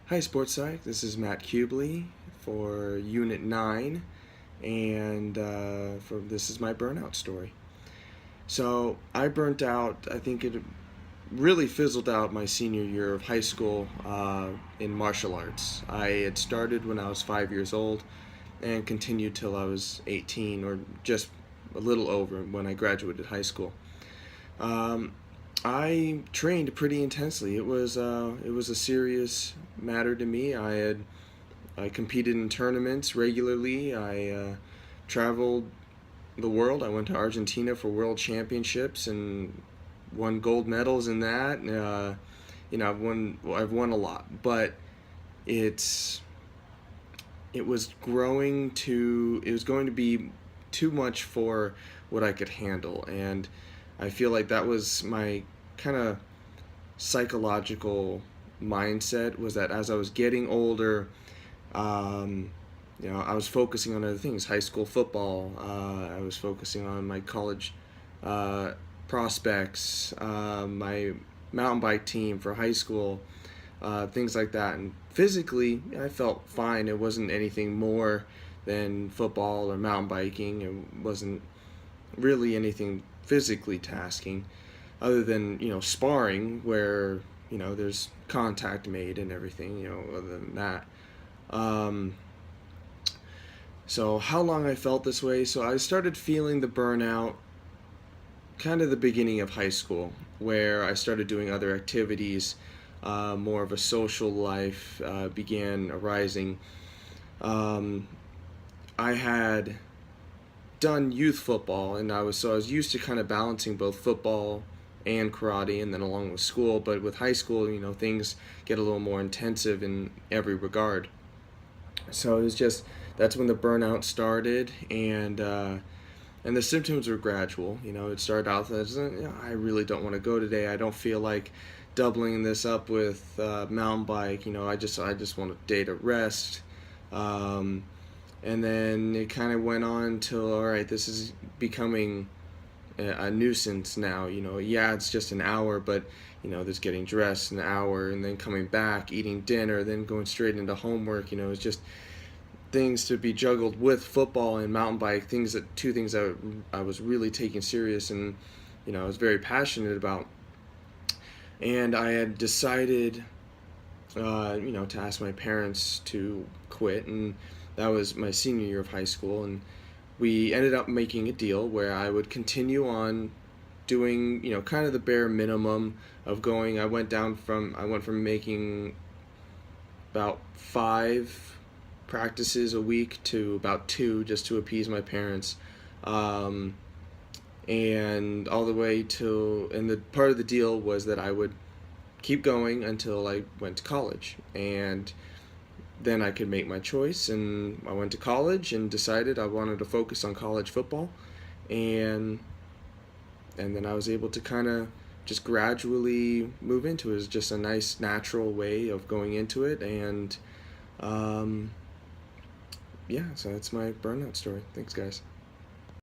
Hi, Sports Psych. This is Matt Kubley for Unit 9, and this is my burnout story. So, I burnt out, I think it really fizzled out my senior year of high school in martial arts. I had started when I was 5 years old and continued till I was 18, or just a little over when I graduated high school. Um, I trained pretty intensely. It was a serious matter to me. I competed in tournaments regularly. I traveled the world. I went to Argentina for world championships and won gold medals in that. I've won a lot, but it's it was going to be too much for what I could handle, and I feel like that was my kind of psychological mindset, was that as I was getting older, um, I was focusing on other things, high school football. I was focusing on my college uh, prospects, my mountain bike team for high school, things like that. And physically, I felt fine. It wasn't anything more than football or mountain biking. It wasn't really anything physically tasking, other than sparring, where there's contact made and everything. Other than that, um, so how long I felt this way? So I started feeling the burnout kind of the beginning of high school, where I started doing other activities. More of a social life began arising. Um, I had done youth football, and I was used to kind of balancing both football and karate, and then along with school. But with high school, things get a little more intensive in every regard. So it was just that's when the burnout started, and the symptoms were gradual. It started out as I really don't want to go today. I don't feel like doubling this up with mountain bike. I just want a day to rest. Um, and then it kind of went on till, all right, this is becoming a nuisance now. Yeah, it's just an hour, but there's getting dressed an hour, and then coming back, eating dinner, then going straight into homework. It's just things to be juggled with football and mountain bike, two things that I was really taking serious, and I was very passionate about. And I had decided to ask my parents to quit, and that was my senior year of high school. And we ended up making a deal where I would continue on doing, kind of the bare minimum of going. I went from making about 5 practices a week to about 2, just to appease my parents. Um, and all the way to, and the part of the deal was that I would keep going until I went to college, and then I could make my choice. And I went to college and decided I wanted to focus on college football, and then I was able to kind of just gradually move into it. It was just a nice natural way of going into it. And yeah, so that's my burnout story. Thanks, guys.